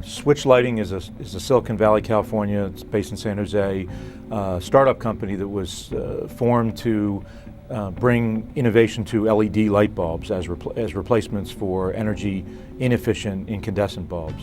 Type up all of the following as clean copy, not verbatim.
Switch Lighting is a Silicon Valley, California, it's based in San Jose, startup company that was formed to bring innovation to LED light bulbs as replacements for energy inefficient incandescent bulbs.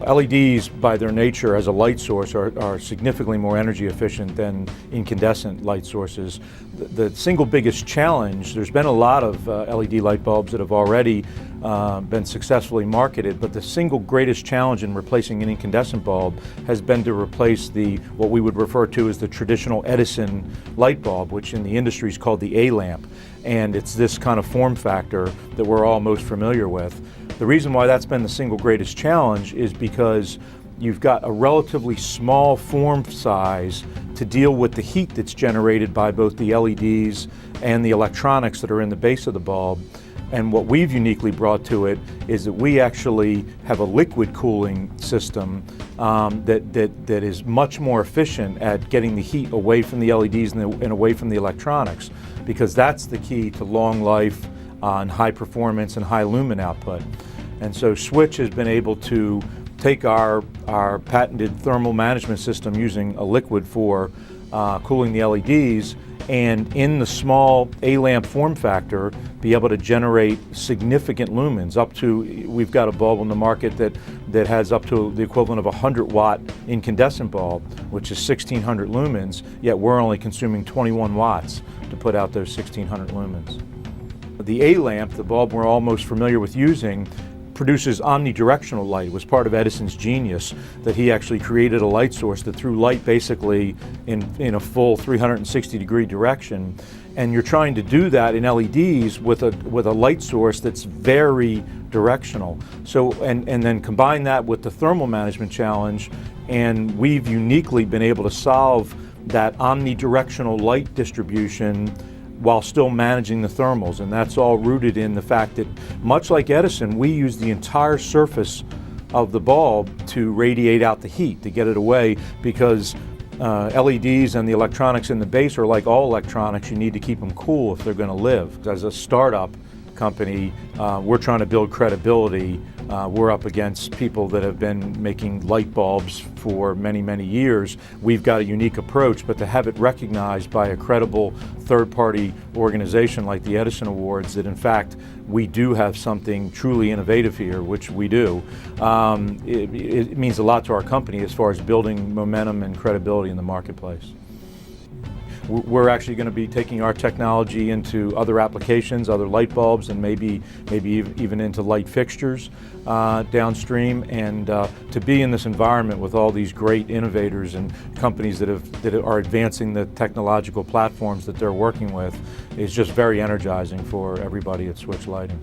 LEDs, by their nature as a light source, are significantly more energy efficient than incandescent light sources. The single biggest challenge, there's been a lot of LED light bulbs that have already been successfully marketed, but the single greatest challenge in replacing an incandescent bulb has been to replace what we would refer to as the traditional Edison light bulb, which in the industry is called the A-lamp. And it's this kind of form factor that we're all most familiar with. The reason why that's been the single greatest challenge is because you've got a relatively small form size to deal with the heat that's generated by both the LEDs and the electronics that are in the base of the bulb. And what we've uniquely brought to it is that we actually have a liquid cooling system that is much more efficient at getting the heat away from the LEDs and away from the electronics, because that's the key to long life and high performance and high lumen output. And so Switch has been able to take our patented thermal management system using a liquid for cooling the LEDs, and in the small A-lamp form factor be able to generate significant lumens up to, we've got a bulb on the market that has up to the equivalent of a 100-watt incandescent bulb, which is 1600 lumens, yet we're only consuming 21 watts to put out those 1600 lumens. The A-lamp, the bulb we're all most familiar with using, produces omnidirectional light. It was part of Edison's genius that he actually created a light source that threw light basically in a full 360-degree direction. And you're trying to do that in LEDs with a light source that's very directional. So, and then combine that with the thermal management challenge, and we've uniquely been able to solve that omnidirectional light distribution while still managing the thermals. And that's all rooted in the fact that, much like Edison, we use the entire surface of the bulb to radiate out the heat, to get it away, because LEDs and the electronics in the base are like all electronics. You need to keep them cool if they're going to live. As a startup company, we're trying to build credibility. We're up against people that have been making light bulbs for many, many years. We've got a unique approach, but to have it recognized by a credible third-party organization like the Edison Awards, that in fact we do have something truly innovative here, which we do, it means a lot to our company as far as building momentum and credibility in the marketplace. We're actually going to be taking our technology into other applications, other light bulbs, and maybe even into light fixtures downstream. And to be in this environment with all these great innovators and companies that are advancing the technological platforms that they're working with is just very energizing for everybody at Switch Lighting.